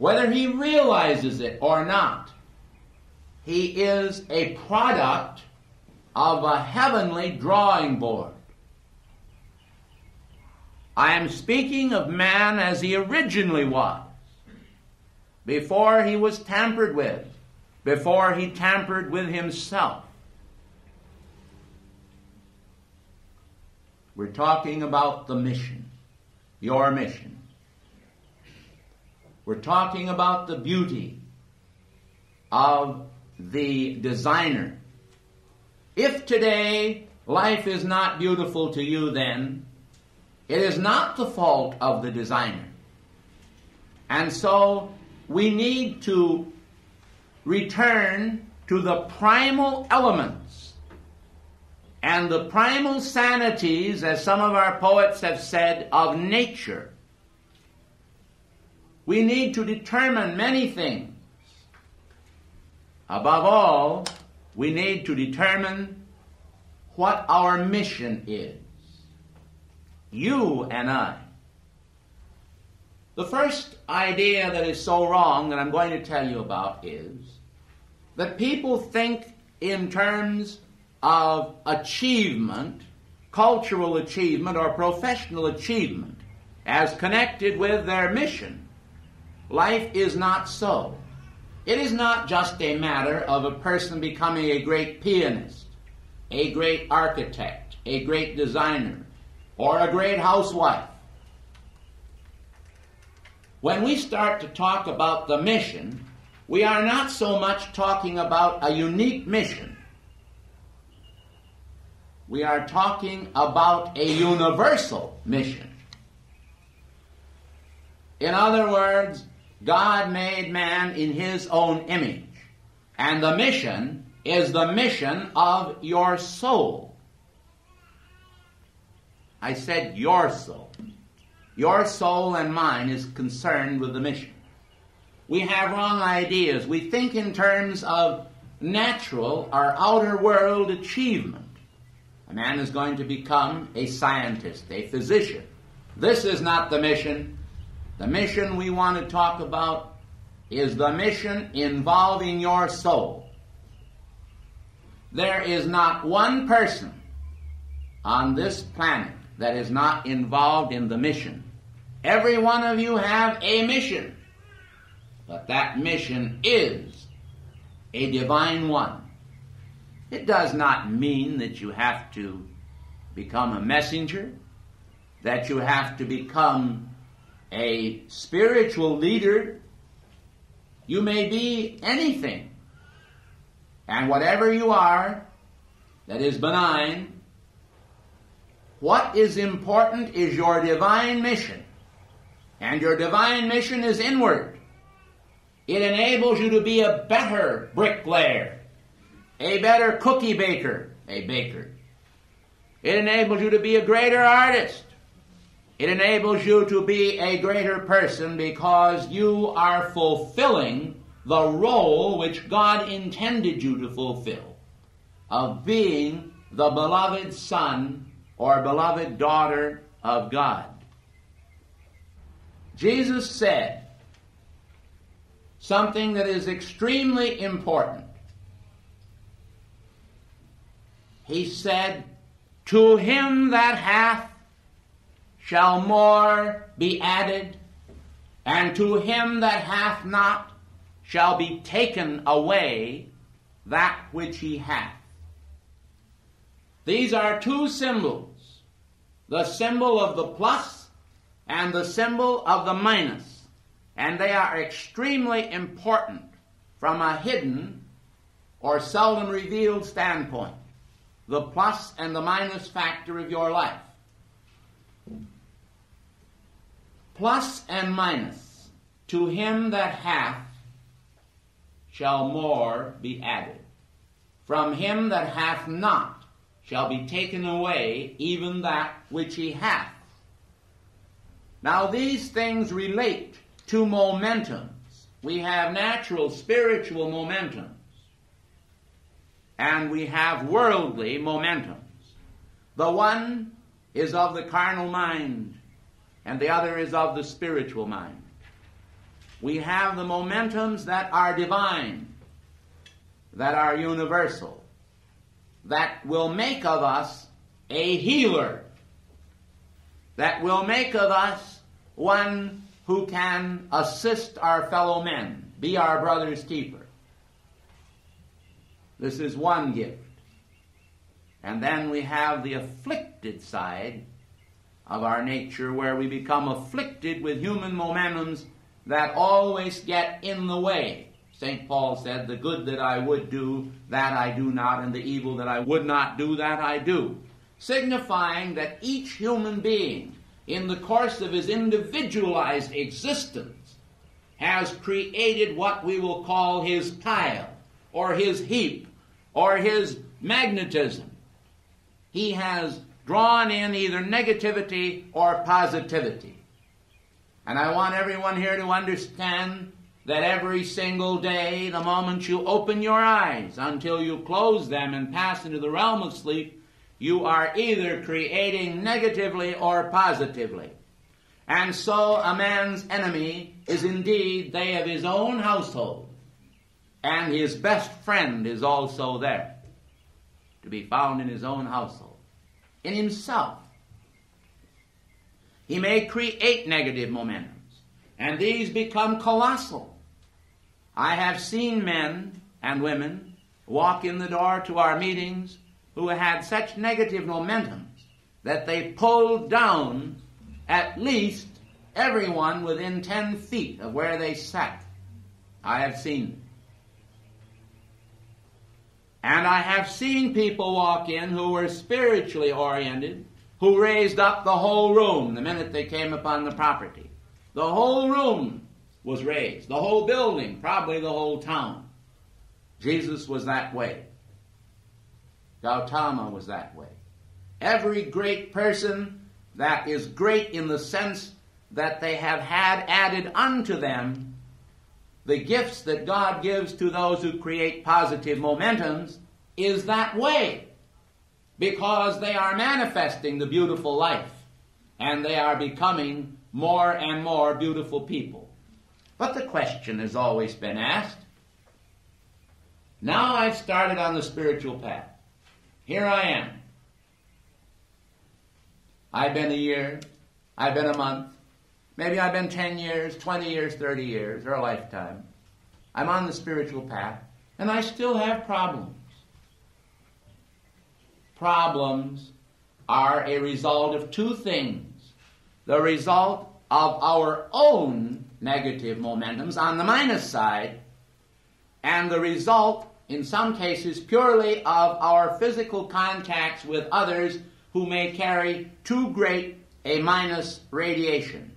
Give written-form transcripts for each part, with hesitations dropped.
whether he realizes it or not. He is a product of a heavenly drawing board. I am speaking of man as he originally was, before he was tampered with, before he tampered with himself. We're talking about the mission, your mission. We're talking about the beauty of the designer. If today life is not beautiful to you, then it is not the fault of the designer. And so we need to return to the primal elements and the primal sanities, as some of our poets have said, of nature. We need to determine many things. Above all, we need to determine what our mission is. You and I. The first idea that is so wrong that I'm going to tell you about is that people think in terms of achievement, cultural achievement or professional achievement, as connected with their mission. Life is not so. It is not just a matter of a person becoming a great pianist, a great architect, a great designer, or a great housewife. When we start to talk about the mission, we are not so much talking about a unique mission. We are talking about a universal mission. In other words, God made man in his own image, and the mission is the mission of your soul. I said your soul. Your soul and mine is concerned with the mission. We have wrong ideas. We think in terms of natural or outer world achievement. A man is going to become a scientist, a physician. This is not the mission. The mission we want to talk about is the mission involving your soul. There is not one person on this planet that is not involved in the mission. Every one of you have a mission, but that mission is a divine one. It does not mean that you have to become a messenger, that you have to become a spiritual leader. You may be anything. And whatever you are that is benign, what is important is your divine mission. And your divine mission is inward. It enables you to be a better bricklayer, a better cookie baker, a baker. It enables you to be a greater artist. It enables you to be a greater person because you are fulfilling the role which God intended you to fulfill, of being the beloved son or beloved daughter of God. Jesus said something that is extremely important. He said, "To him that hath shall more be added, and to him that hath not shall be taken away that which he hath." These are two symbols, the symbol of the plus and the symbol of the minus, and they are extremely important from a hidden or seldom revealed standpoint, the plus and the minus factor of your life. Plus and minus, to him that hath shall more be added. From him that hath not shall be taken away even that which he hath. Now these things relate to momentums. We have natural spiritual momentums, and we have worldly momentums. The one is of the carnal mind, and the other is of the spiritual mind. We have the momentums that are divine, that are universal, that will make of us a healer, that will make of us one who can assist our fellow men, be our brother's keeper. This is one gift. And then we have the afflicted side of our nature, where we become afflicted with human momentums that always get in the way. St. Paul said, the good that I would do, that I do not, and the evil that I would not do, that I do. Signifying that each human being, in the course of his individualized existence, has created what we will call his pile, or his heap, or his magnetism. He has drawn in either negativity or positivity. And I want everyone here to understand that every single day, the moment you open your eyes until you close them and pass into the realm of sleep, you are either creating negatively or positively. And so a man's enemy is indeed they of his own household. And his best friend is also there, to be found in his own household, in himself. He may create negative momentums, and these become colossal. I have seen men and women walk in the door to our meetings who had such negative momentums that they pulled down at least everyone within 10 feet of where they sat. I have seen them. And I have seen people walk in who were spiritually oriented, who raised up the whole room the minute they came upon the property. The whole room was raised, the whole building, probably the whole town. Jesus was that way. Gautama was that way. Every great person that is great in the sense that they have had added unto them the gifts that God gives to those who create positive momentums is that way, because they are manifesting the beautiful life and they are becoming more and more beautiful people. But the question has always been asked, now I've started on the spiritual path. Here I am. I've been a year, I've been a month, maybe I've been 10 years, 20 years, 30 years, or a lifetime. I'm on the spiritual path, and I still have problems. Problems are a result of two things. The result of our own negative momentums on the minus side, and the result, in some cases, purely of our physical contacts with others who may carry too great a minus radiation,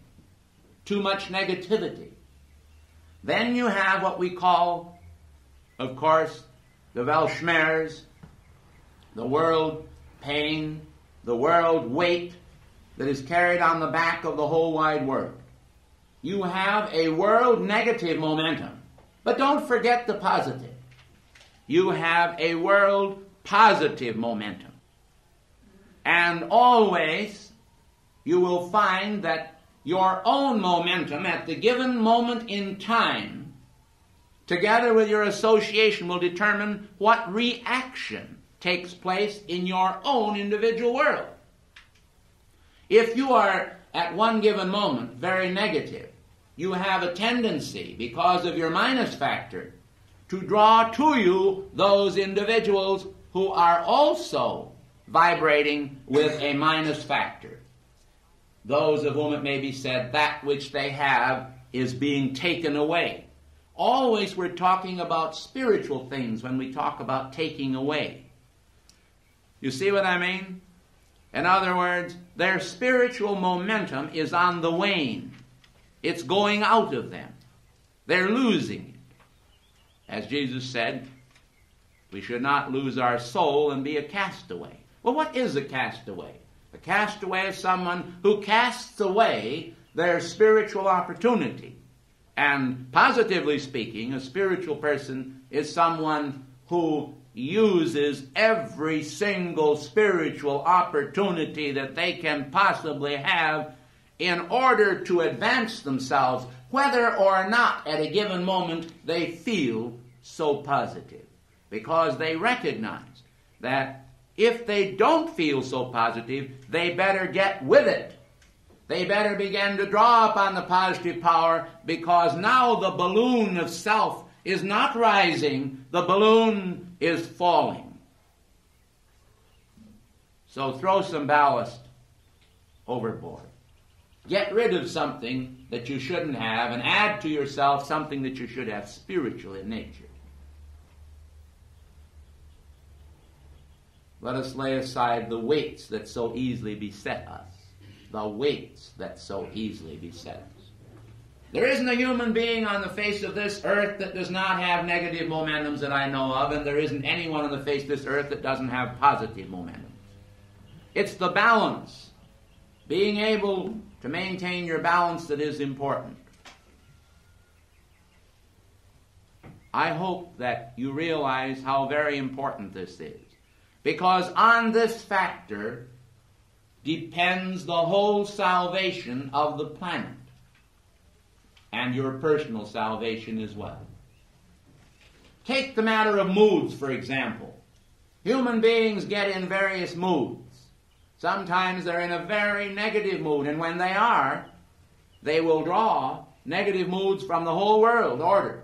too much negativity. Then you have what we call, of course, the Weltschmerz, the world pain, the world weight that is carried on the back of the whole wide world. You have a world negative momentum, but don't forget the positive. You have a world positive momentum. And always you will find that your own momentum at the given moment in time, together with your association, will determine what reaction takes place in your own individual world. If you are at one given moment very negative, you have a tendency, because of your minus factor, to draw to you those individuals who are also vibrating with a minus factor. Those of whom it may be said that which they have is being taken away. Always we're talking about spiritual things when we talk about taking away. You see what I mean? In other words, their spiritual momentum is on the wane. It's going out of them. They're losing it. As Jesus said, we should not lose our soul and be a castaway. Well, what is a castaway? A castaway is someone who casts away their spiritual opportunity. And positively speaking, a spiritual person is someone who uses every single spiritual opportunity that they can possibly have in order to advance themselves, whether or not at a given moment they feel so positive, because they recognize that if they don't feel so positive, they better get with it. They better begin to draw upon the positive power, because now the balloon of self is not rising, the balloon is falling. So throw some ballast overboard. Get rid of something that you shouldn't have and add to yourself something that you should have, spiritual in nature. Let us lay aside the weights that so easily beset us. The weights that so easily beset us. There isn't a human being on the face of this earth that does not have negative momentums that I know of, and there isn't anyone on the face of this earth that doesn't have positive momentums. It's the balance, being able to maintain your balance, that is important. I hope that you realize how very important this is, because on this factor depends the whole salvation of the planet, and your personal salvation as well. Take the matter of moods, for example. Human beings get in various moods. Sometimes they're in a very negative mood, and when they are, they will draw negative moods from the whole world order.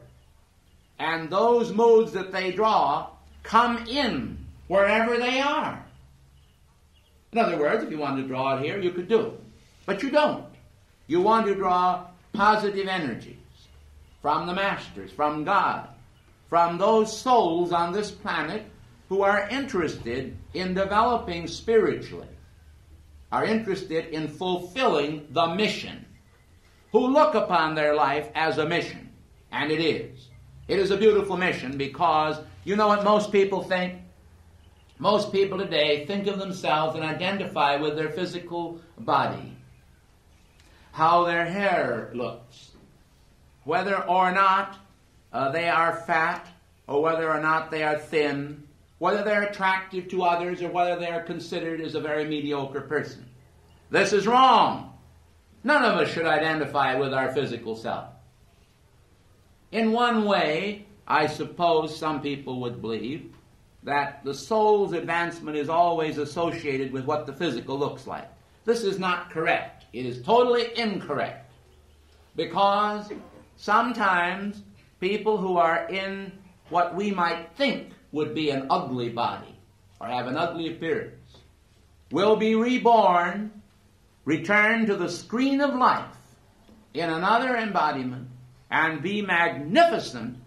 And those moods that they draw come in wherever they are. In other words, if you wanted to draw it here, you could do it. But you don't. You want to draw positive energies from the masters, from God, from those souls on this planet who are interested in developing spiritually, are interested in fulfilling the mission, who look upon their life as a mission. And it is. It is a beautiful mission, because you know what most people think? Most people today think of themselves and identify with their physical body, how their hair looks, whether or not they are fat, or whether or not they are thin, whether they're attractive to others, or whether they are considered as a very mediocre person. This is wrong. None of us should identify with our physical self. In one way, I suppose some people would believe that the soul's advancement is always associated with what the physical looks like. This is not correct. It is totally incorrect. Because sometimes people who are in what we might think would be an ugly body, or have an ugly appearance, will be reborn, return to the screen of life in another embodiment, and be magnificent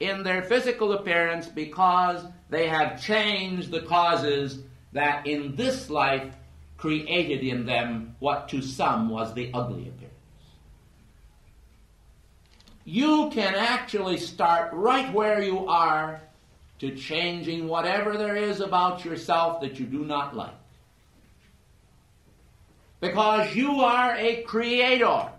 in their physical appearance, because they have changed the causes that in this life created in them what to some was the ugly appearance. You can actually start right where you are to changing whatever there is about yourself that you do not like. Because you are a creator.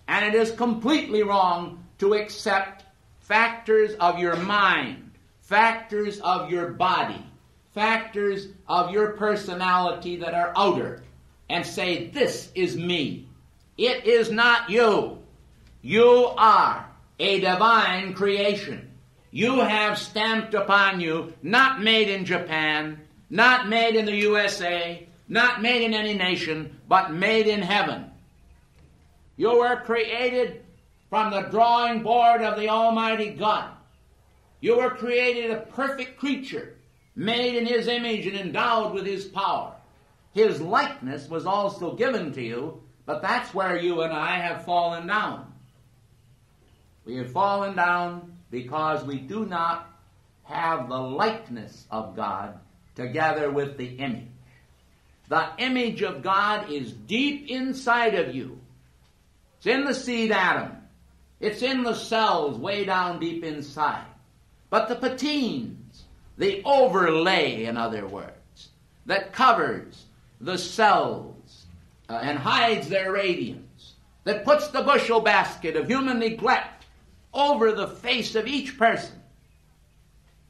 And it is completely wrong to accept factors of your mind, factors of your body, factors of your personality that are outer, and say, this is me. It is not you. You are a divine creation. You have stamped upon you, not made in Japan, not made in the USA, not made in any nation, but made in heaven. You were created from the drawing board of the Almighty God. You were created a perfect creature, made in His image and endowed with His power. His likeness was also given to you, but that's where you and I have fallen down. We have fallen down because we do not have the likeness of God together with the image. The image of God is deep inside of you. It's in the seed atom. It's in the cells way down deep inside. But the patines, the overlay, in other words, that covers the cells and hides their radiance, that puts the bushel basket of human neglect over the face of each person,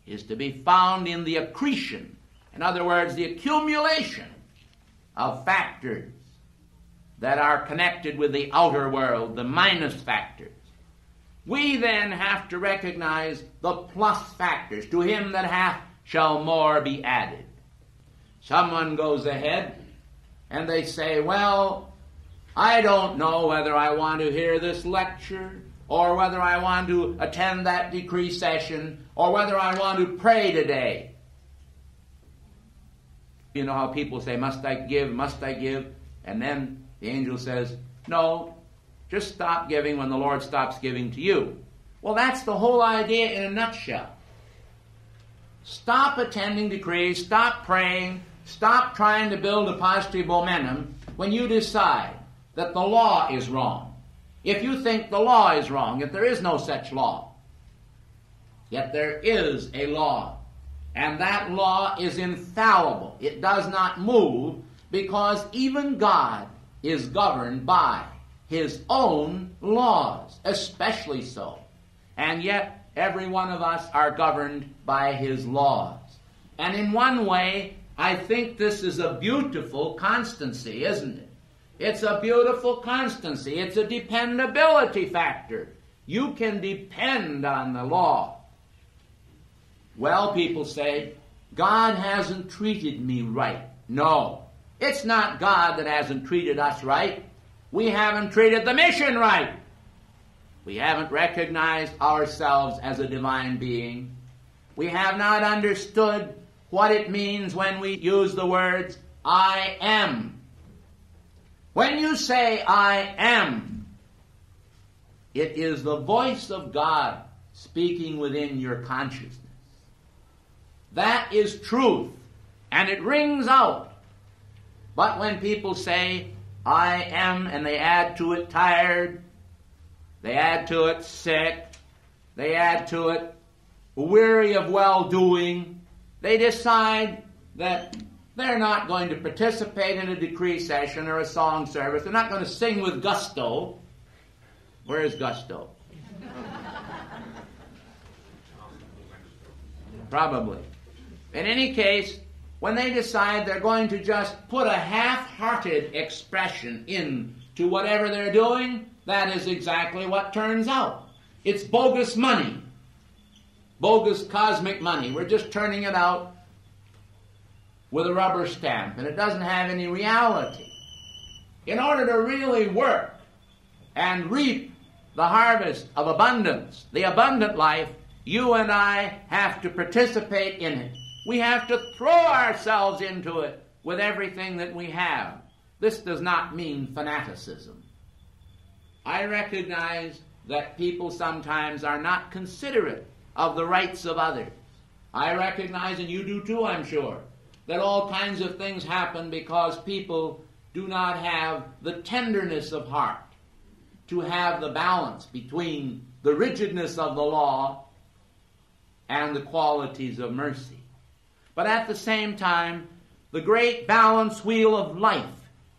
is to be found in the accretion, in other words, the accumulation of factors that are connected with the outer world, the minus factors. We then have to recognize the plus factors. To him that hath shall more be added. Someone goes ahead and they say, well, I don't know whether I want to hear this lecture, or whether I want to attend that decree session, or whether I want to pray today. You know how people say, must I give, must I give? And then the angel says, no, just stop giving when the Lord stops giving to you. Well, that's the whole idea in a nutshell. Stop attending decrees, stop praying, stop trying to build a positive momentum when you decide that the law is wrong. If you think the law is wrong, if there is no such law, yet there is a law, and that law is infallible. It does not move, because even God is governed by his own laws, especially so. And yet, every one of us are governed by his laws. And in one way, I think this is a beautiful constancy, isn't it? It's a beautiful constancy. It's a dependability factor. You can depend on the law. Well, people say, God hasn't treated me right. No, it's not God that hasn't treated us right. We haven't treated the mission right. We haven't recognized ourselves as a divine being. We have not understood what it means when we use the words, I am. When you say, I am, it is the voice of God speaking within your consciousness. That is truth, and it rings out. But when people say, I am, and they add to it tired, they add to it sick, they add to it weary of well-doing, they decide that they're not going to participate in a decree session or a song service. They're not going to sing with gusto. Where is gusto? Probably. In any case, when they decide they're going to just put a half-hearted expression into whatever they're doing, that is exactly what turns out. It's bogus money. Bogus cosmic money. We're just turning it out with a rubber stamp, and it doesn't have any reality. In order to really work and reap the harvest of abundance, the abundant life, you and I have to participate in it. We have to throw ourselves into it with everything that we have. This does not mean fanaticism. I recognize that people sometimes are not considerate of the rights of others. I recognize, and you do too, I'm sure, that all kinds of things happen because people do not have the tenderness of heart to have the balance between the rigidness of the law and the qualities of mercy. But at the same time, the great balance wheel of life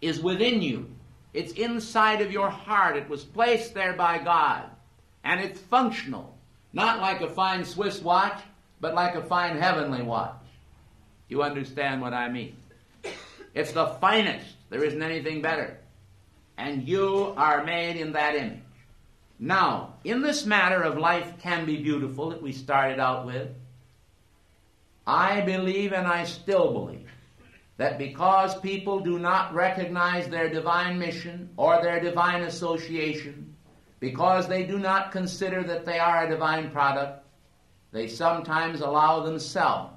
is within you. It's inside of your heart. It was placed there by God. And it's functional. Not like a fine Swiss watch, but like a fine heavenly watch. You understand what I mean? It's the finest. There isn't anything better. And you are made in that image. Now, in this matter of life can be beautiful that we started out with, I believe, and I still believe, that because people do not recognize their divine mission or their divine association, because they do not consider that they are a divine product, they sometimes allow themselves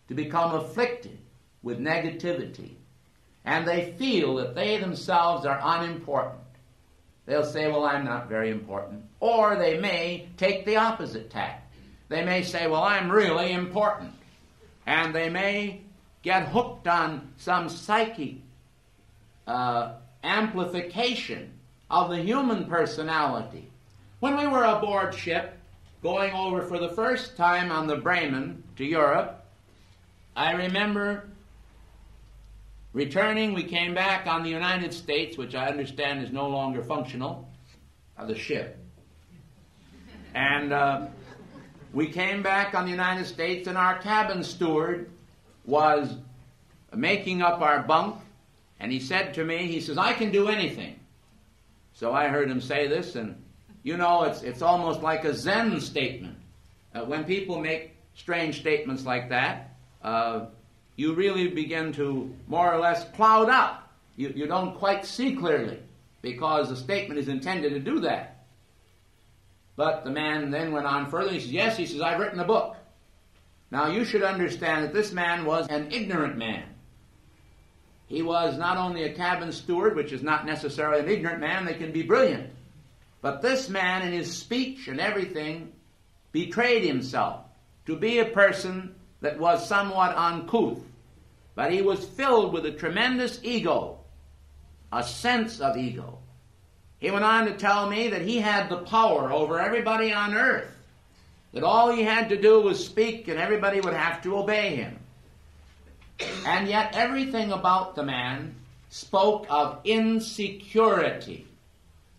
to become afflicted with negativity, and they feel that they themselves are unimportant. They'll say, well, I'm not very important. Or they may take the opposite tack. They may say, well, I'm really important. And they may get hooked on some psychic amplification of the human personality. When we were aboard ship, going over for the first time on the Bremen to Europe, I remember returning. We came back on the United States, which I understand is no longer functional, the ship. And we came back on the United States, and our cabin steward was making up our bunk, And he said to me, he says, I can do anything. So I heard him say this, and you know, it's almost like a Zen statement. When people make strange statements like that, you really begin to more or less cloud up. You don't quite see clearly, because the statement is intended to do that. But the man then went on further. He says, yes, he says, I've written a book. Now you should understand that this man was an ignorant man. He was not only a cabin steward, which is not necessarily an ignorant man, they can be brilliant. But this man, in his speech and everything, betrayed himself to be a person that was somewhat uncouth. But he was filled with a tremendous ego, a sense of ego. He went on to tell me that he had the power over everybody on earth, that all he had to do was speak and everybody would have to obey him. And yet everything about the man spoke of insecurity.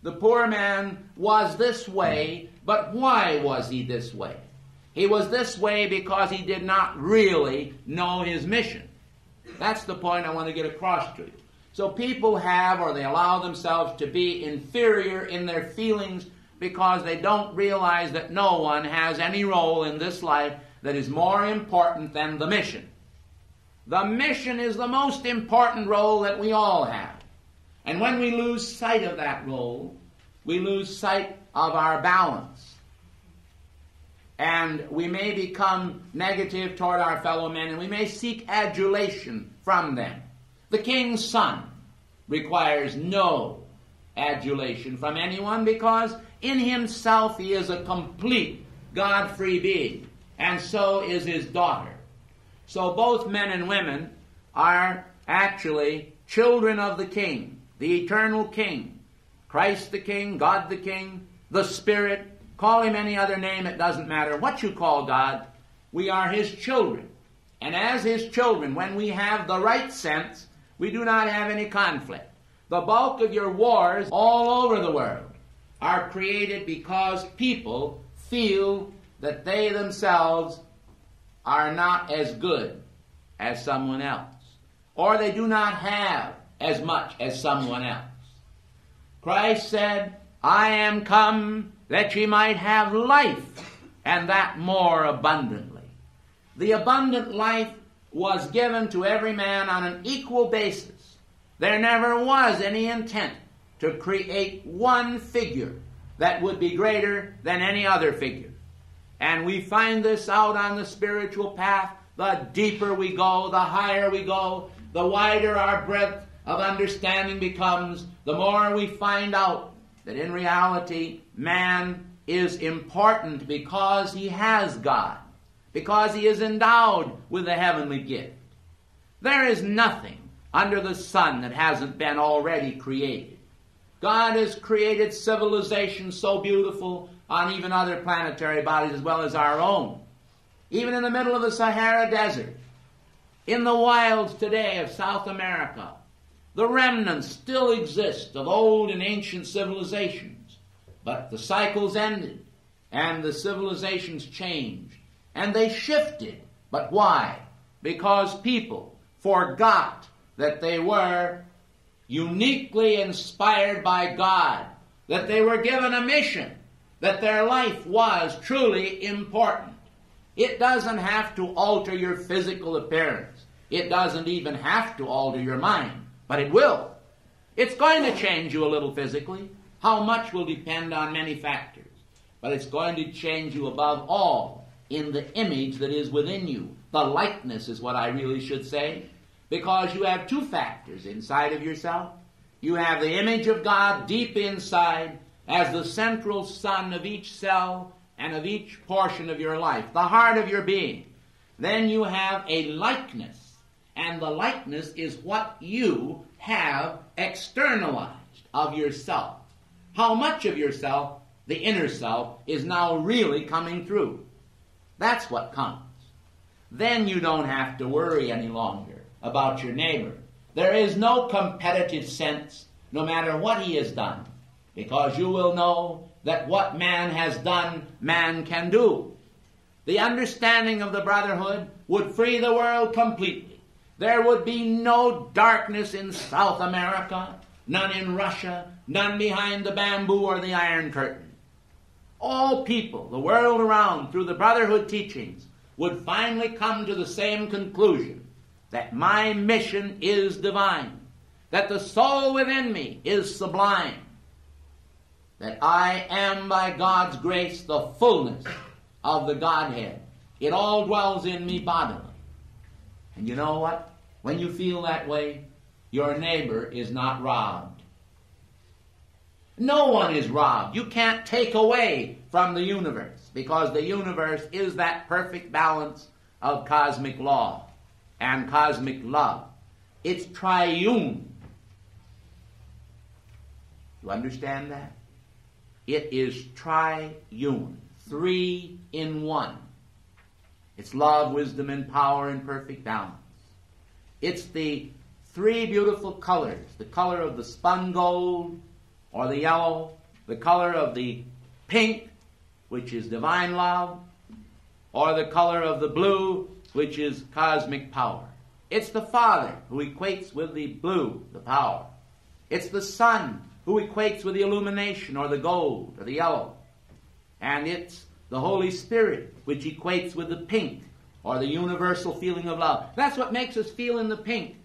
The poor man was this way, but why was he this way? He was this way because he did not really know his mission. That's the point I want to get across to you. So people have, or they allow themselves to be inferior in their feelings because they don't realize that no one has any role in this life that is more important than the mission. The mission is the most important role that we all have. And when we lose sight of that role, we lose sight of our balance. And we may become negative toward our fellow men, and we may seek adulation from them. The king's son requires no adulation from anyone because in himself he is a complete God-free being, and so is his daughter. So both men and women are actually children of the King, the eternal King. Christ the King, God the King, the Spirit. Call him any other name, it doesn't matter what you call God. We are his children. And as his children, when we have the right sense, we do not have any conflict. The bulk of your wars all over the world are created because people feel that they themselves are not as good as someone else, or they do not have as much as someone else. Christ said, I am come that ye might have life, and that more abundantly. The abundant life was given to every man on an equal basis. There never was any intent to create one figure that would be greater than any other figure. And we find this out on the spiritual path. The deeper we go, the higher we go, the wider our breadth of understanding becomes, the more we find out that in reality man is important because he has God, because he is endowed with the heavenly gift. There is nothing under the sun that hasn't been already created. God has created civilization so beautiful on even other planetary bodies as well as our own. Even in the middle of the Sahara Desert, in the wilds today of South America, the remnants still exist of old and ancient civilizations. But the cycles ended, and the civilizations changed, and they shifted. But why? Because people forgot that they were uniquely inspired by God, that they were given a mission, that their life was truly important. It doesn't have to alter your physical appearance. It doesn't even have to alter your mind, but it will. It's going to change you a little physically. How much will depend on many factors, but it's going to change you above all in the image that is within you. The likeness is what I really should say, because you have two factors inside of yourself. You have the image of God deep inside as the central sun of each cell and of each portion of your life, the heart of your being. Then you have a likeness, and the likeness is what you have externalized of yourself. How much of yourself, the inner self, is now really coming through. That's what counts. Then you don't have to worry any longer about your neighbor. There is no competitive sense, no matter what he has done, because you will know that what man has done, man can do. The understanding of the brotherhood would free the world completely. There would be no darkness in South America, none in Russia, none behind the bamboo or the Iron Curtain. All people, the world around, through the brotherhood teachings, would finally come to the same conclusion, that my mission is divine, that the soul within me is sublime, that I am by God's grace the fullness of the Godhead. It all dwells in me bodily. And you know what? When you feel that way, your neighbor is not robbed. No one is robbed. You can't take away from the universe, because the universe is that perfect balance of cosmic law and cosmic love. It's triune. You understand that? It is triune. 3 in 1. It's love, wisdom, and power in perfect balance. It's the 3 beautiful colors, the color of the spun gold or the yellow, the color of the pink, which is divine love, or the color of the blue, which is cosmic power. It's the Father who equates with the blue, the power. It's the Son who equates with the illumination or the gold or the yellow. And it's the Holy Spirit which equates with the pink or the universal feeling of love. That's what makes us feel in the pink.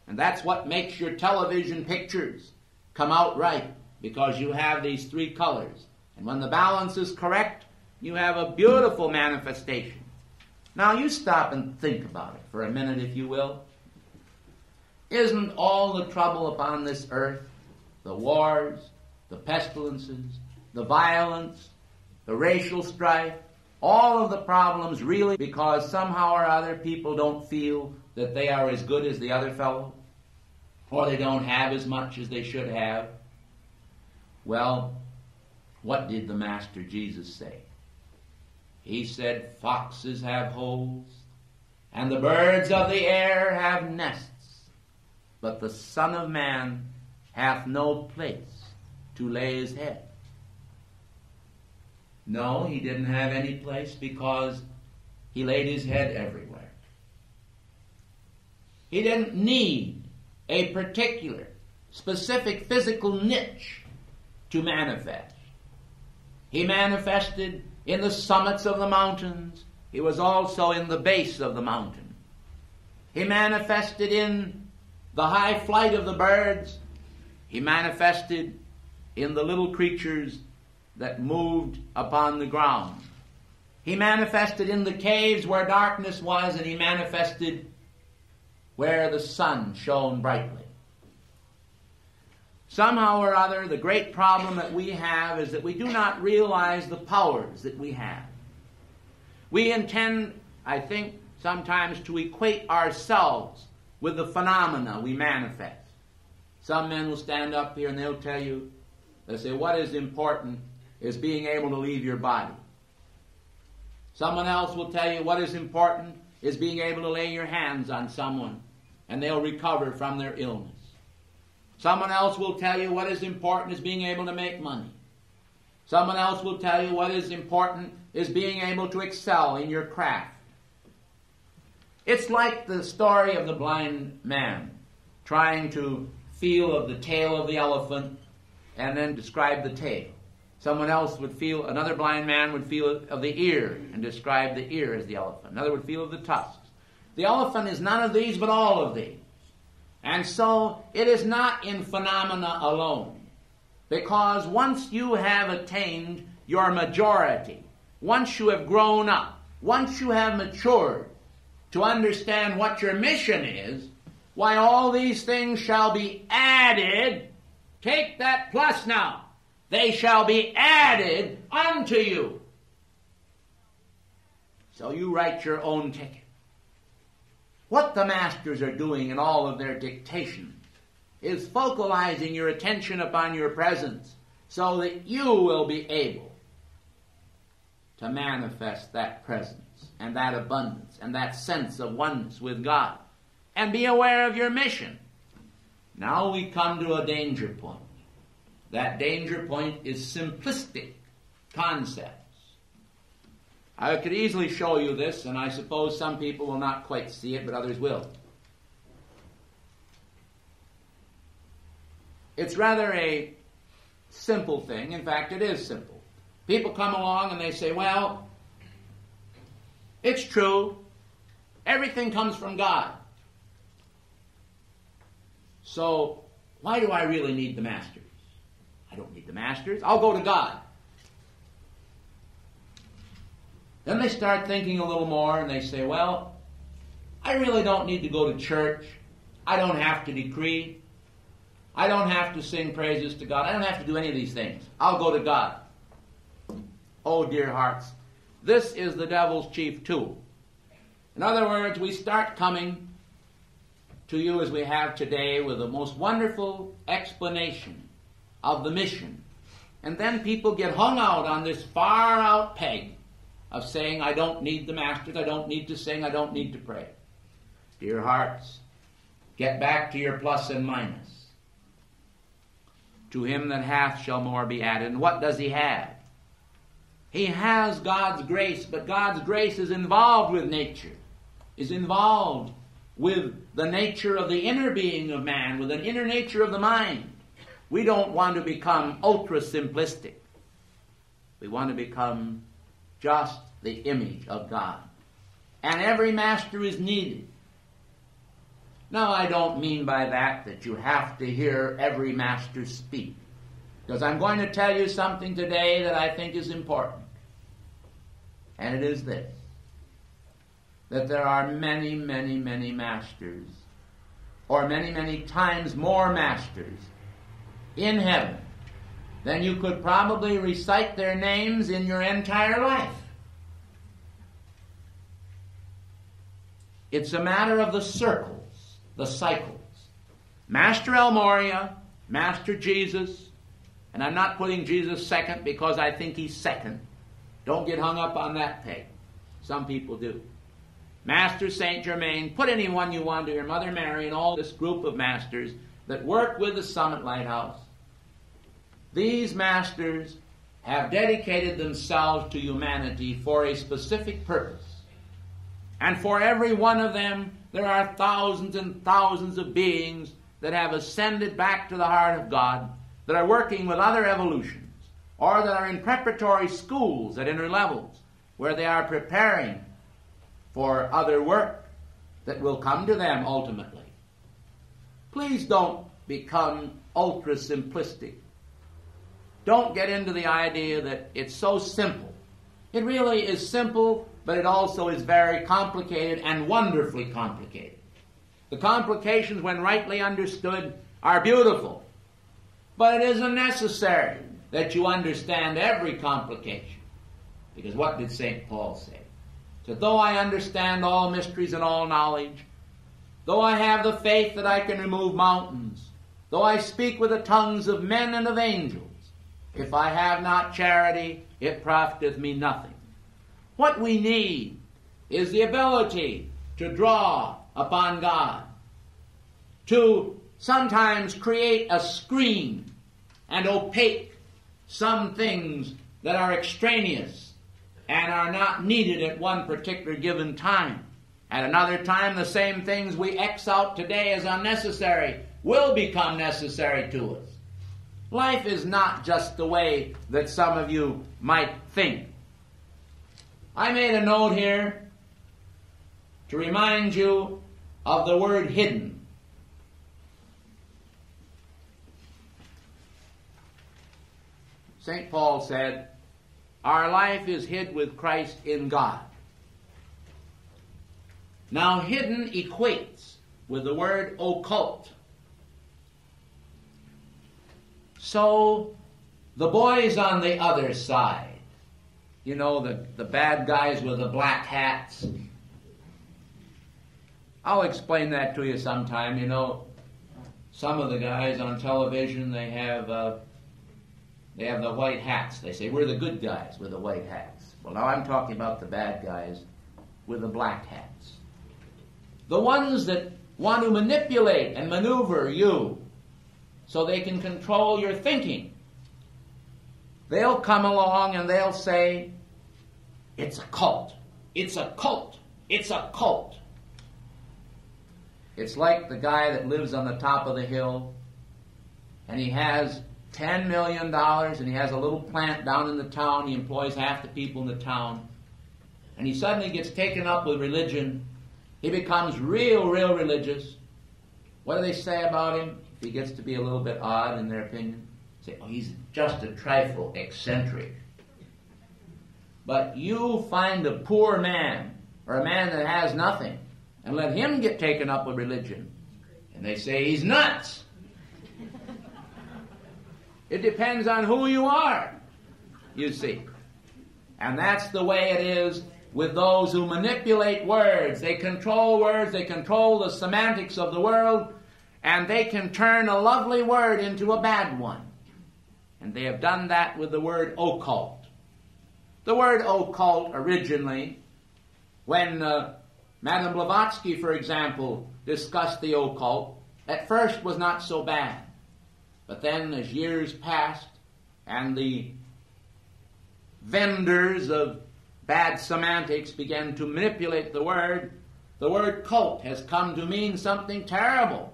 And that's what makes your television pictures come out right, because you have these 3 colors. And when the balance is correct, you have a beautiful manifestation. Now you stop and think about it for a minute, if you will. Isn't all the trouble upon this earth, the wars, the pestilences, the violence, the racial strife, all of the problems really because somehow or other people don't feel that they are as good as the other fellow, or they don't have as much as they should have? Well, what did the Master Jesus say? He said, foxes have holes, and the birds of the air have nests, but the Son of Man hath no place to lay his head. No, he didn't have any place because he laid his head everywhere. He didn't need a particular, specific physical niche to manifest. He manifested in the summits of the mountains. He was also in the base of the mountain. He manifested in the high flight of the birds. He manifested in the little creatures that moved upon the ground. He manifested in the caves where darkness was, and he manifested where the sun shone brightly. Somehow or other, the great problem that we have is that we do not realize the powers that we have. We intend, I think, sometimes to equate ourselves with the phenomena we manifest. Some men will stand up here and they'll tell you, they'll say, what is important is being able to leave your body. Someone else will tell you what is important is being able to lay your hands on someone and they'll recover from their illness. Someone else will tell you what is important is being able to make money. Someone else will tell you what is important is being able to excel in your craft. It's like the story of the blind man trying to feel of the tail of the elephant and then describe the tail. Someone else would feel, another blind man would feel of the ear and describe the ear as the elephant. Another would feel of the tusks. The elephant is none of these but all of these. And so it is not in phenomena alone. Because once you have attained your majority, once you have grown up, once you have matured to understand what your mission is, why all these things shall be added. Take that plus now. They shall be added unto you. So you write your own ticket. What the masters are doing in all of their dictations is focalizing your attention upon your presence so that you will be able to manifest that presence and that abundance and that sense of oneness with God and be aware of your mission. Now we come to a danger point. That danger point is simplistic concepts. I could easily show you this, and I suppose some people will not quite see it, but others will. It's rather a simple thing. In fact, it is simple. People come along and they say, well, it's true. Everything comes from God. So why do I really need the masters? I don't need the masters. I'll go to God. Then they start thinking a little more and they say, well, I really don't need to go to church. I don't have to decree. I don't have to sing praises to God. I don't have to do any of these things. I'll go to God. Oh, dear hearts, this is the devil's chief tool. In other words, we start coming to you as we have today with the most wonderful explanation of the mission. And then people get hung out on this far-out peg of saying, I don't need the masters, I don't need to sing, I don't need to pray. Dear hearts, get back to your plus and minus. To him that hath shall more be added. And what does he have? He has God's grace, but God's grace is involved with nature, is involved with the nature of the inner being of man, with an inner nature of the mind. We don't want to become ultra-simplistic. We want to become just the image of God. And every master is needed. Now, I don't mean by that you have to hear every master speak, because I'm going to tell you something today that I think is important. And it is this, that there are many, many, many masters, or many, many times more masters in heaven than you could probably recite their names in your entire life. It's a matter of the circles, the cycles. Master El Moria, Master Jesus, and I'm not putting Jesus second because I think he's second. Don't get hung up on that peg. Some people do. Master Saint Germain, put anyone you want to here, Mother Mary, and all this group of masters that work with the Summit Lighthouse. These masters have dedicated themselves to humanity for a specific purpose. And for every one of them, there are thousands and thousands of beings that have ascended back to the heart of God, that are working with other evolutions, or that are in preparatory schools at inner levels, where they are preparing for other work that will come to them ultimately. Please don't become ultra-simplistic. Don't get into the idea that it's so simple. It really is simple, but it also is very complicated and wonderfully complicated. The complications, when rightly understood, are beautiful. But it isn't necessary that you understand every complication. Because what did St. Paul say? He said, though I understand all mysteries and all knowledge, though I have the faith that I can remove mountains, though I speak with the tongues of men and of angels, if I have not charity, it profiteth me nothing. What we need is the ability to draw upon God, to sometimes create a screen and opaque some things that are extraneous and are not needed at one particular given time. At another time, the same things we X out today as unnecessary will become necessary to us. Life is not just the way that some of you might think. I made a note here to remind you of the word hidden. St. Paul said, our life is hid with Christ in God. Now, hidden equates with the word occult. So, the boys on the other side, you know, the bad guys with the black hats. I'll explain that to you sometime. You know, some of the guys on television, they have the white hats. They say, we're the good guys with the white hats. Well, now I'm talking about the bad guys with the black hats. The ones that want to manipulate and maneuver you so they can control your thinking. They'll come along and they'll say, it's a cult. It's a cult. It's a cult. It's like the guy that lives on the top of the hill and he has $10 million, and he has a little plant down in the town. He employs half the people in the town. And he suddenly gets taken up with religion. He becomes real religious. What do they say about him? If he gets to be a little bit odd in their opinion, say, oh, he's just a trifle eccentric. But you find a poor man, or a man that has nothing, and let him get taken up with religion, and they say he's nuts. It depends on who you are, you see. And that's the way it is with those who manipulate words. They control words, they control the semantics of the world, and they can turn a lovely word into a bad one. And they have done that with the word occult. The word occult originally, when Madame Blavatsky, for example, discussed the occult, at first was not so bad. But then as years passed and the vendors of bad semantics began to manipulate the word cult has come to mean something terrible.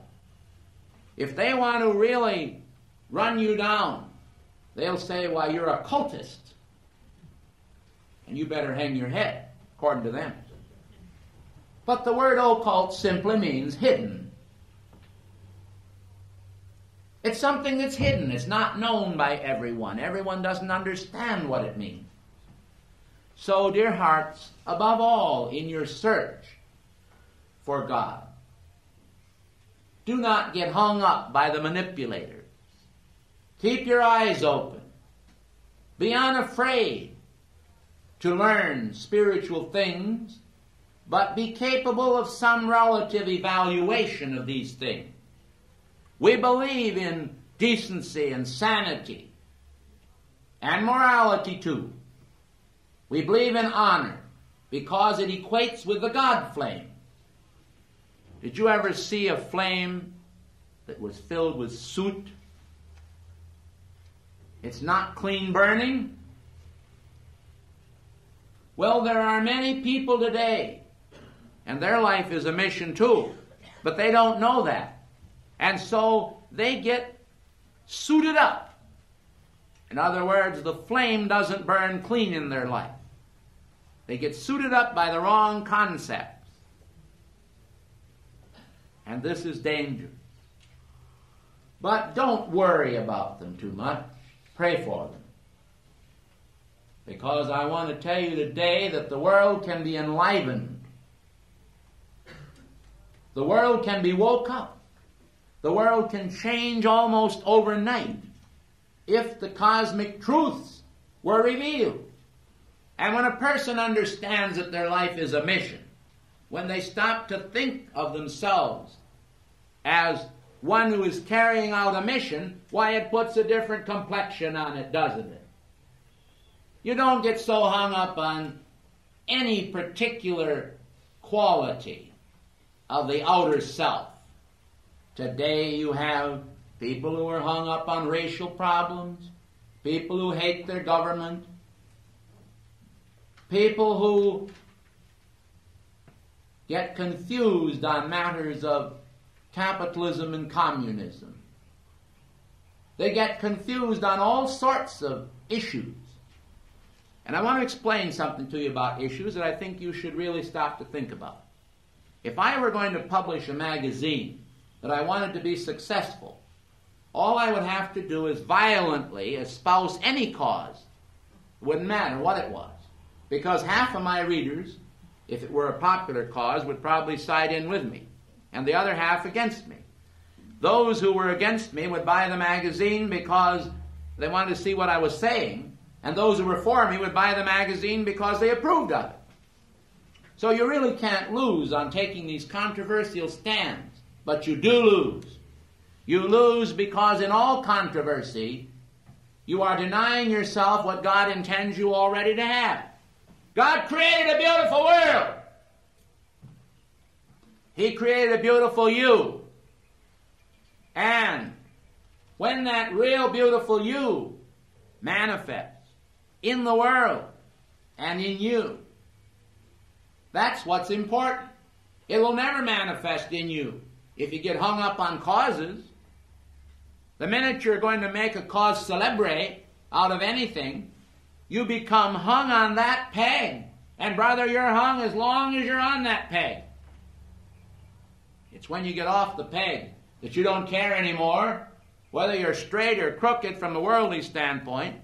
If they want to really run you down, they'll say, well, you're a cultist. And you better hang your head, according to them. But the word occult simply means hidden. It's something that's hidden. It's not known by everyone. Everyone doesn't understand what it means. So, dear hearts, above all, in your search for God, do not get hung up by the manipulators. Keep your eyes open. Be unafraid to learn spiritual things, but be capable of some relative evaluation of these things. We believe in decency and sanity and morality too. We believe in honor because it equates with the God flame. Did you ever see a flame that was filled with soot? It's not clean burning. Well, there are many people today, and their life is a mission too, but they don't know that. And so they get suited up. In other words, the flame doesn't burn clean in their life. They get suited up by the wrong concepts. And this is dangerous. But don't worry about them too much. Pray for them. Because I want to tell you today that the world can be enlivened. The world can be woke up. The world can change almost overnight if the cosmic truths were revealed. And when a person understands that their life is a mission, when they stop to think of themselves as one who is carrying out a mission, why, it puts a different complexion on it, doesn't it? You don't get so hung up on any particular quality of the outer self. Today you have people who are hung up on racial problems, people who hate their government, people who get confused on matters of capitalism and communism. They get confused on all sorts of issues. And I want to explain something to you about issues that I think you should really stop to think about. If I were going to publish a magazine that I wanted to be successful, all I would have to do is violently espouse any cause. It wouldn't matter what it was. Because half of my readers, if it were a popular cause, would probably side in with me, and the other half against me. Those who were against me would buy the magazine because they wanted to see what I was saying, and those who were for me would buy the magazine because they approved of it. So you really can't lose on taking these controversial stands. But you do lose. You lose because in all controversy, you are denying yourself what God intends you already to have. God created a beautiful world. He created a beautiful you. And when that real beautiful you manifests in the world and in you, that's what's important. It will never manifest in you if you get hung up on causes. The minute you're going to make a cause célèbre out of anything, you become hung on that peg. And brother, you're hung as long as you're on that peg. It's when you get off the peg that you don't care anymore whether you're straight or crooked from the worldly standpoint,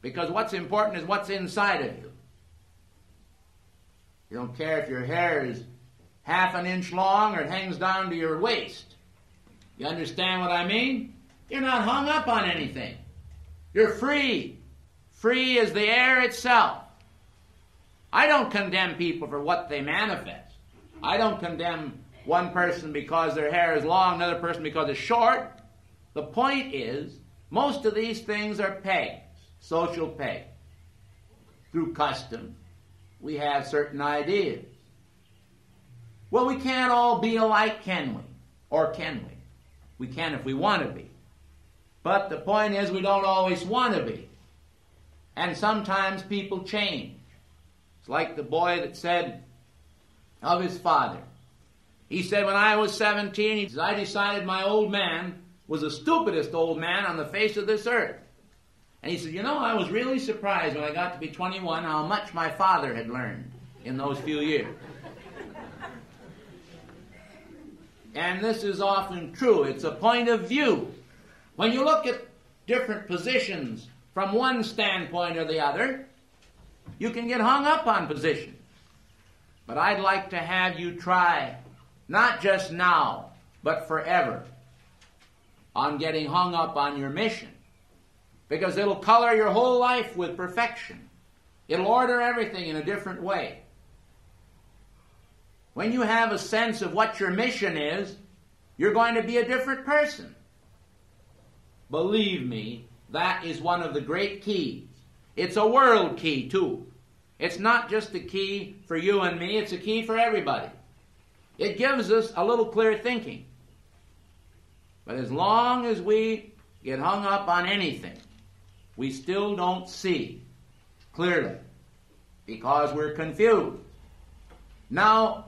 because what's important is what's inside of you. You don't care if your hair is half an inch long or it hangs down to your waist. You understand what I mean? You're not hung up on anything. You're free. Free as the air itself. I don't condemn people for what they manifest. I don't condemn one person because their hair is long, another person because it's short. The point is, most of these things are pegs, social pegs. Through custom, we have certain ideas. Well, we can't all be alike, can we? Or can we? We can if we want to be. But the point is, we don't always want to be. And sometimes people change. It's like the boy that said of his father. He said, when I was 17, I decided my old man was the stupidest old man on the face of this earth. And he said, you know, I was really surprised when I got to be 21 how much my father had learned in those few years. And this is often true. It's a point of view. When you look at different positions from one standpoint or the other, you can get hung up on positions. But I'd like to have you try, not just now, but forever, on getting hung up on your mission. Because it'll color your whole life with perfection. It'll order everything in a different way. When you have a sense of what your mission is, you're going to be a different person. Believe me, that is one of the great keys. It's a world key, too. It's not just a key for you and me, it's a key for everybody. It gives us a little clear thinking. But as long as we get hung up on anything, we still don't see clearly because we're confused. Now,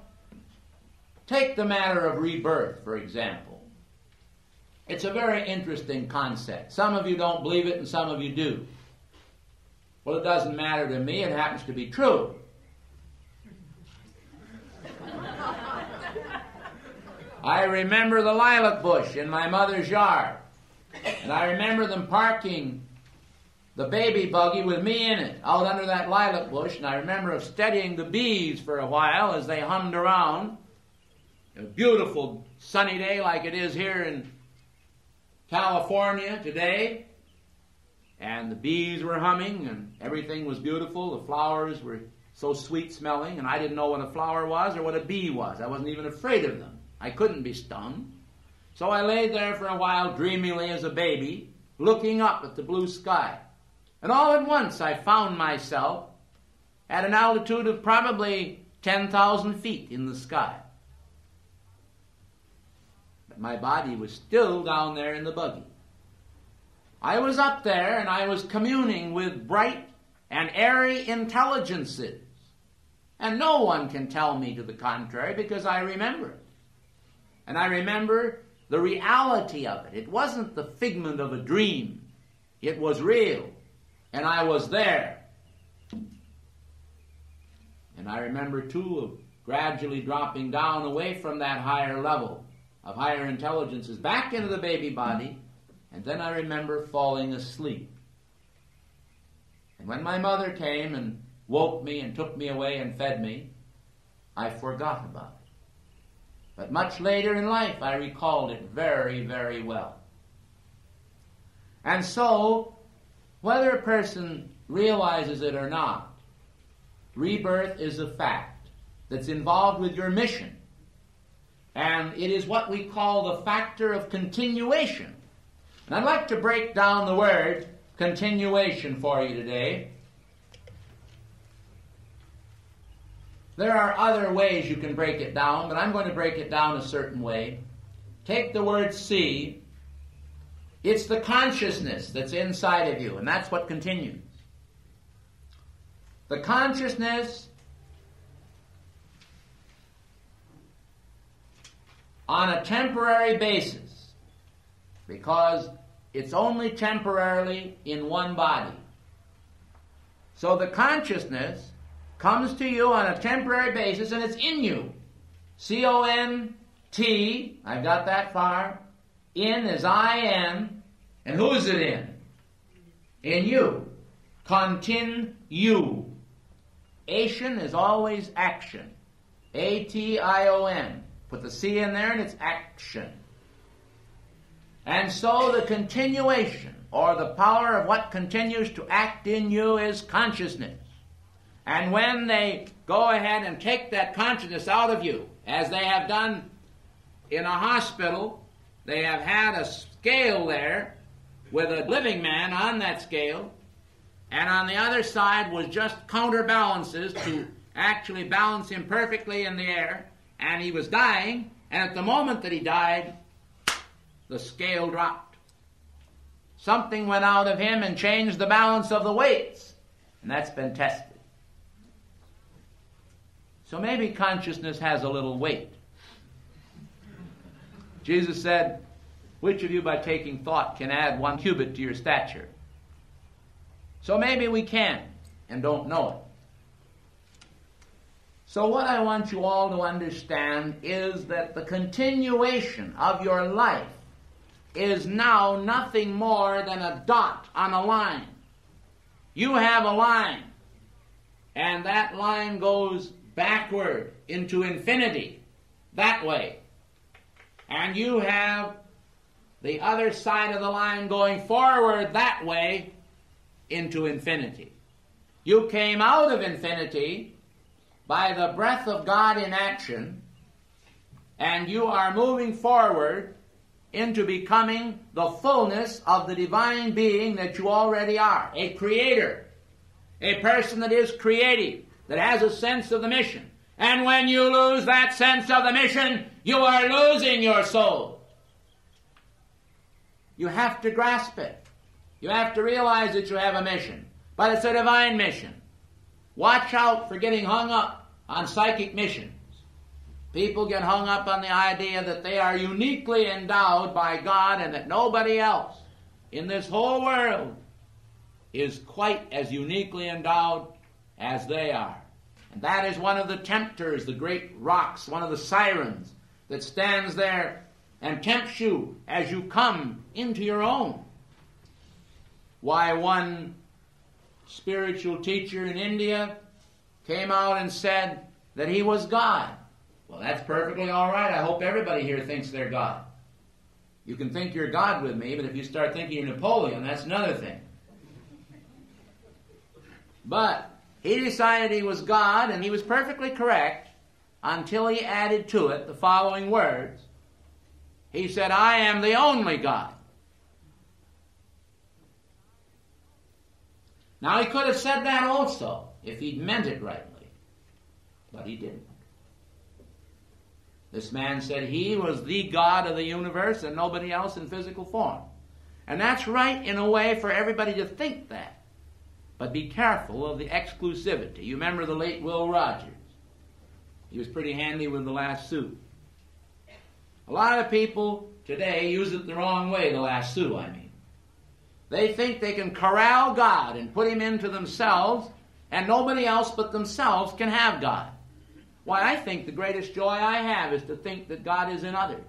take the matter of rebirth, for example. It's a very interesting concept. Some of you don't believe it and some of you do. Well, it doesn't matter to me. It happens to be true. I remember the lilac bush in my mother's yard. And I remember them parking the baby buggy with me in it out under that lilac bush. And I remember studying the bees for a while as they hummed around. A beautiful sunny day like it is here in California today. And the bees were humming and everything was beautiful. The flowers were so sweet smelling, and I didn't know what a flower was or what a bee was. I wasn't even afraid of them. I couldn't be stung. So I lay there for a while dreamily as a baby, looking up at the blue sky. And all at once I found myself at an altitude of probably 10,000 feet in the sky. But my body was still down there in the buggy. I was up there and I was communing with bright and airy intelligences. And no one can tell me to the contrary because I remember it. And I remember the reality of it. It wasn't the figment of a dream. It was real. And I was there. And I remember, too, of gradually dropping down away from that higher level of higher intelligences back into the baby body. And then I remember falling asleep. And when my mother came and woke me and took me away and fed me, I forgot about it. But much later in life, I recalled it very, very well. And so, whether a person realizes it or not, rebirth is a fact that's involved with your mission. And it is what we call the factor of continuation. And I'd like to break down the word continuation for you today. There are other ways you can break it down, but I'm going to break it down a certain way. Take the word see. It's the consciousness that's inside of you, and that's what continues. The consciousness on a temporary basis, because it's only temporarily in one body. So the consciousness comes to you on a temporary basis, and it's in you. C-O-N-T, I've got that far. In is I-N. And who is it in? In you. Continue. Ation is always action. A-T-I-O-N. Put the C in there and it's action. And so the continuation, or the power of what continues to act in you, is consciousness. And when they go ahead and take that consciousness out of you, as they have done in a hospital, they have had a scale there with a living man on that scale, and on the other side was just counterbalances to actually balance him perfectly in the air, and he was dying, and at the moment that he died, the scale dropped. Something went out of him and changed the balance of the weights, and that's been tested. So maybe consciousness has a little weight. Jesus said, which of you by taking thought can add 1 cubit to your stature? So maybe we can and don't know it. So what I want you all to understand is that the continuation of your life is now nothing more than a dot on a line. You have a line, and that line goes backward into infinity, that way. And you have the other side of the line going forward that way into infinity. You came out of infinity by the breath of God in action, and you are moving forward into becoming the fullness of the divine being that you already are, a creator, a person that is creative, that has a sense of the mission. And when you lose that sense of the mission, you are losing your soul. You have to grasp it. You have to realize that you have a mission, but it's a divine mission. Watch out for getting hung up on psychic missions. People get hung up on the idea that they are uniquely endowed by God and that nobody else in this whole world is quite as uniquely endowed as they are. And that is one of the tempters, the great rocks, one of the sirens that stands there and tempts you as you come into your own. Why, one spiritual teacher in India came out and said that he was God. Well, that's perfectly all right. I hope everybody here thinks they're God. You can think you're God with me, but if you start thinking you're Napoleon, that's another thing. But he decided he was God, and he was perfectly correct until he added to it the following words. He said, I am the only God. Now, he could have said that also if he'd meant it rightly, but he didn't. This man said he was the God of the universe and nobody else in physical form. And that's right in a way for everybody to think that. But be careful of the exclusivity. You remember the late Will Rogers. He was pretty handy with the lasso. A lot of people today use it the wrong way, the lasso, I mean. They think they can corral God and put him into themselves, and nobody else but themselves can have God. Why, I think the greatest joy I have is to think that God is in others.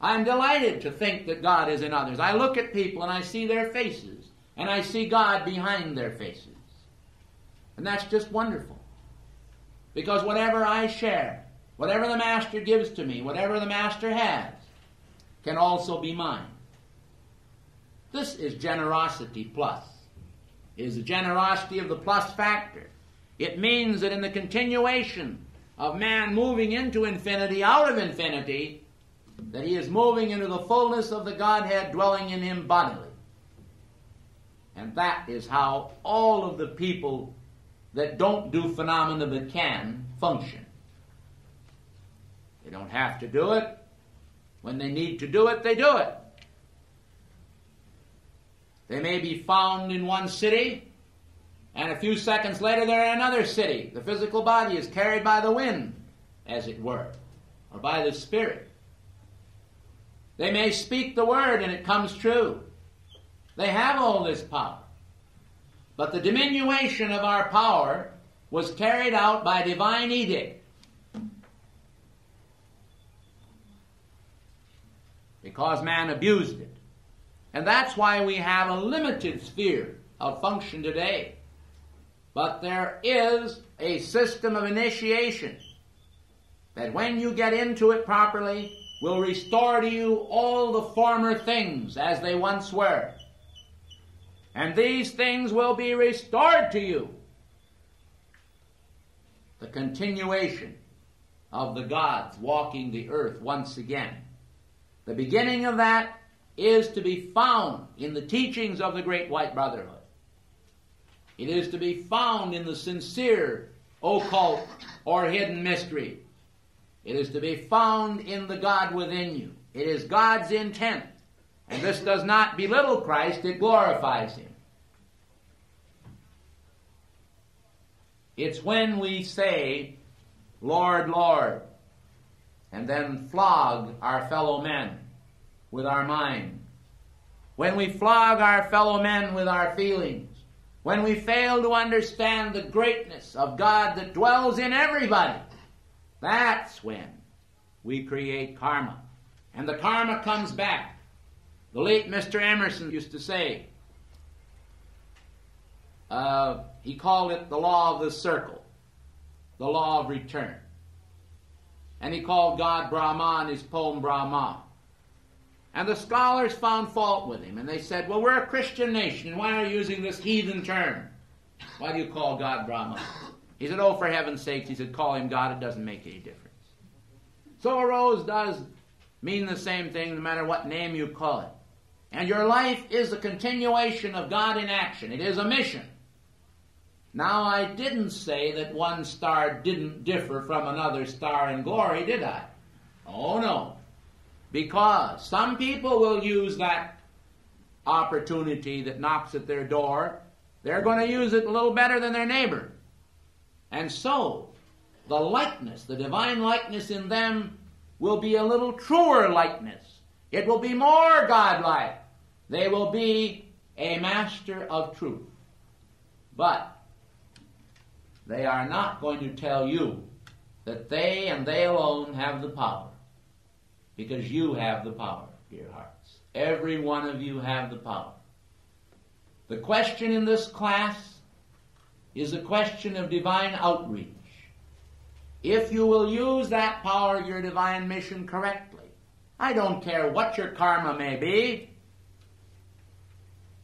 I'm delighted to think that God is in others. I look at people and I see their faces, and I see God behind their faces. And that's just wonderful. Because whatever I share, whatever the Master gives to me, whatever the Master has, can also be mine. This is generosity plus. It is the generosity of the plus factor. It means that in the continuation of man moving into infinity, out of infinity, that he is moving into the fullness of the Godhead dwelling in him bodily. And that is how all of the people that don't do phenomena but can function. They don't have to do it. When they need to do it, they do it. They may be found in one city, and a few seconds later they're in another city. The physical body is carried by the wind, as it were, or by the Spirit. They may speak the word and it comes true. They have all this power. But the diminution of our power was carried out by divine edict. Because man abused it. And that's why we have a limited sphere of function today. But there is a system of initiation that when you get into it properly will restore to you all the former things as they once were. And these things will be restored to you. The continuation of the gods walking the earth once again. The beginning of that is to be found in the teachings of the Great White Brotherhood. It is to be found in the sincere occult or hidden mystery. It is to be found in the God within you. It is God's intent. And this does not belittle Christ, it glorifies Him. It's when we say, Lord, Lord, and then flog our fellow men with our mind. When we flog our fellow men with our feelings. When we fail to understand the greatness of God that dwells in everybody. That's when we create karma. And the karma comes back. The late Mr. Emerson used to say, he called it the law of the circle, the law of return. And he called God Brahma in his poem Brahma. And the scholars found fault with him, and they said, well, we're a Christian nation, and why are you using this heathen term? Why do you call God Brahma? He said, oh, for heaven's sakes, he said, call him God, it doesn't make any difference. So a rose does mean the same thing no matter what name you call it. And your life is a continuation of God in action. It is a mission. Now, I didn't say that one star didn't differ from another star in glory, did I? Oh, no. Because some people will use that opportunity that knocks at their door. They're going to use it a little better than their neighbor. And so, the likeness, the divine likeness in them will be a little truer likeness. It will be more godlike. They will be a master of truth. But they are not going to tell you that they and they alone have the power. Because you have the power, dear hearts. Every one of you have the power. The question in this class is a question of divine outreach. If you will use that power, your divine mission, correctly, I don't care what your karma may be,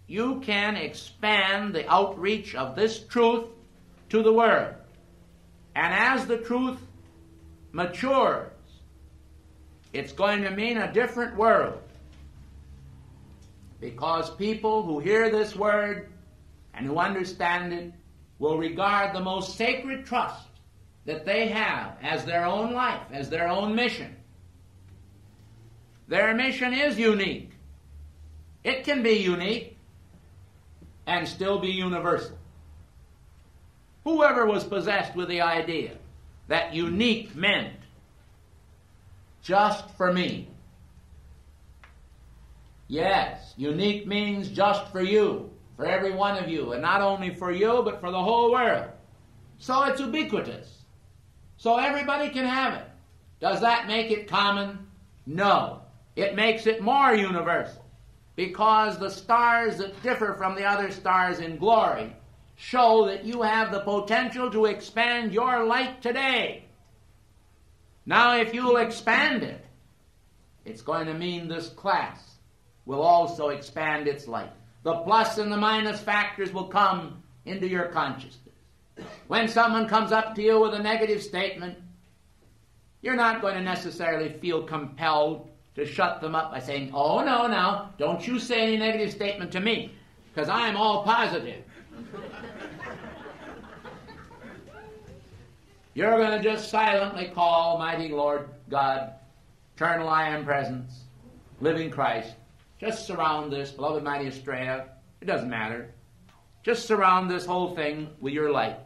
you can expand the outreach of this truth to the world. And as the truth matures, it's going to mean a different world. Because people who hear this word and who understand it will regard the most sacred trust that they have as their own life, as their own mission. Their mission is unique. It can be unique and still be universal. Whoever was possessed with the idea that unique meant just for me. Yes, unique means just for you, for every one of you, and not only for you, but for the whole world. So it's ubiquitous. So everybody can have it. Does that make it common? No. It makes it more universal, because the stars that differ from the other stars in glory show that you have the potential to expand your light today. Now, if you'll expand it, it's going to mean this class will also expand its light. The plus and the minus factors will come into your consciousness. When someone comes up to you with a negative statement, you're not going to necessarily feel compelled to shut them up by saying, oh, no, now, don't you say any negative statement to me, because I'm all positive. You're going to just silently call Mighty Lord God, eternal I am presence, living Christ. Just surround this, beloved mighty Estrella. It doesn't matter. Just surround this whole thing with your light.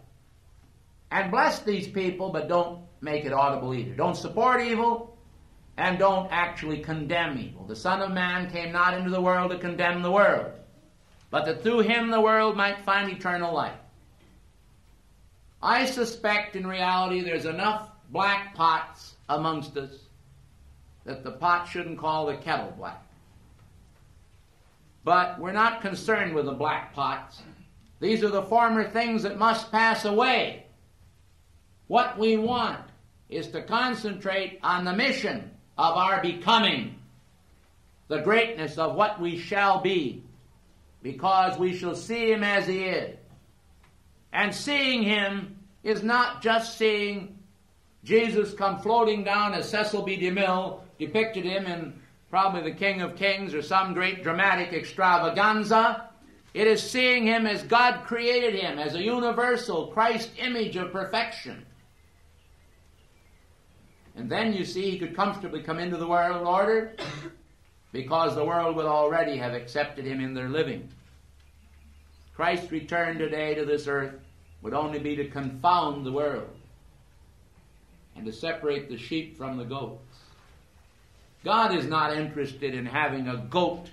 And bless these people, but don't make it audible either. Don't support evil, and don't actually condemn evil. The Son of Man came not into the world to condemn the world, but that through him the world might find eternal life. I suspect in reality there's enough black pots amongst us that the pot shouldn't call the kettle black. But we're not concerned with the black pots. These are the former things that must pass away. What we want is to concentrate on the mission of our becoming, the greatness of what we shall be, because we shall see him as he is. And seeing him is not just seeing Jesus come floating down as Cecil B. DeMille depicted him in probably The King of Kings or some great dramatic extravaganza. It is seeing him as God created him, as a universal Christ image of perfection. And then you see he could comfortably come into the world order because the world would already have accepted him in their living. Christ's return today to this earth would only be to confound the world and to separate the sheep from the goats. God is not interested in having a goat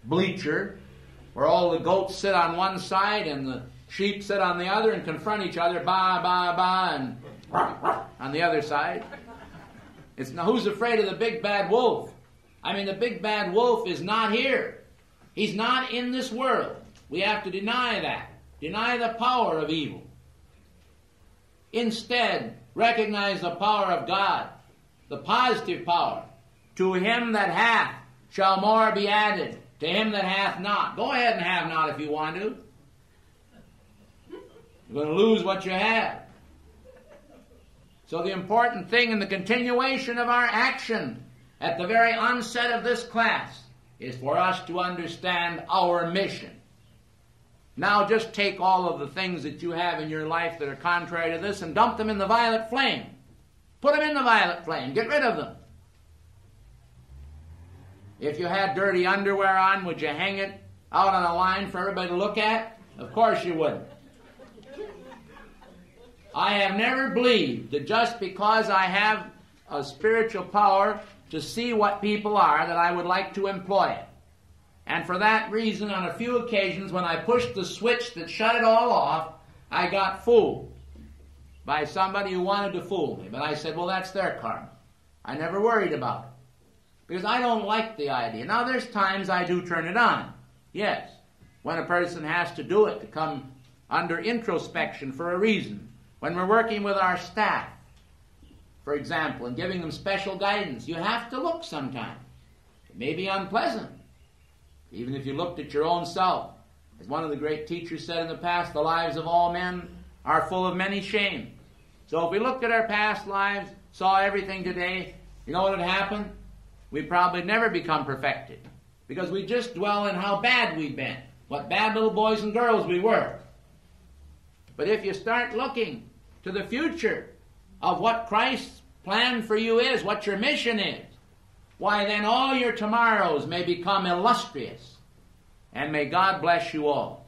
bleacher where all the goats sit on one side and the sheep sit on the other and confront each other, ba, ba, ba, and on the other side. It's now, who's afraid of the big bad wolf? I mean, the big bad wolf is not here. He's not in this world. We have to deny that. Deny the power of evil. Instead, recognize the power of God, the positive power. To him that hath shall more be added. To him that hath not. Go ahead and have not if you want to. You're going to lose what you have. So the important thing in the continuation of our action at the very onset of this class is for us to understand our mission. Now just take all of the things that you have in your life that are contrary to this and dump them in the violet flame. Put them in the violet flame. Get rid of them. If you had dirty underwear on, would you hang it out on a line for everybody to look at? Of course you wouldn't. I have never believed that just because I have a spiritual power to see what people are, that I would like to employ it. And for that reason, on a few occasions, when I pushed the switch that shut it all off, I got fooled by somebody who wanted to fool me. But I said, well, that's their karma. I never worried about it, because I don't like the idea. Now, there's times I do turn it on. Yes, when a person has to do it to come under introspection for a reason. When we're working with our staff, for example, and giving them special guidance, you have to look sometimes. It may be unpleasant. Even if you looked at your own self. As one of the great teachers said in the past, the lives of all men are full of many shames. So if we looked at our past lives, saw everything today, you know what would happen? We'd probably never become perfected. Because we just dwell in how bad we've been. What bad little boys and girls we were. But if you start looking to the future of what Christ's plan for you is, what your mission is, why then all your tomorrows may become illustrious. And may God bless you all.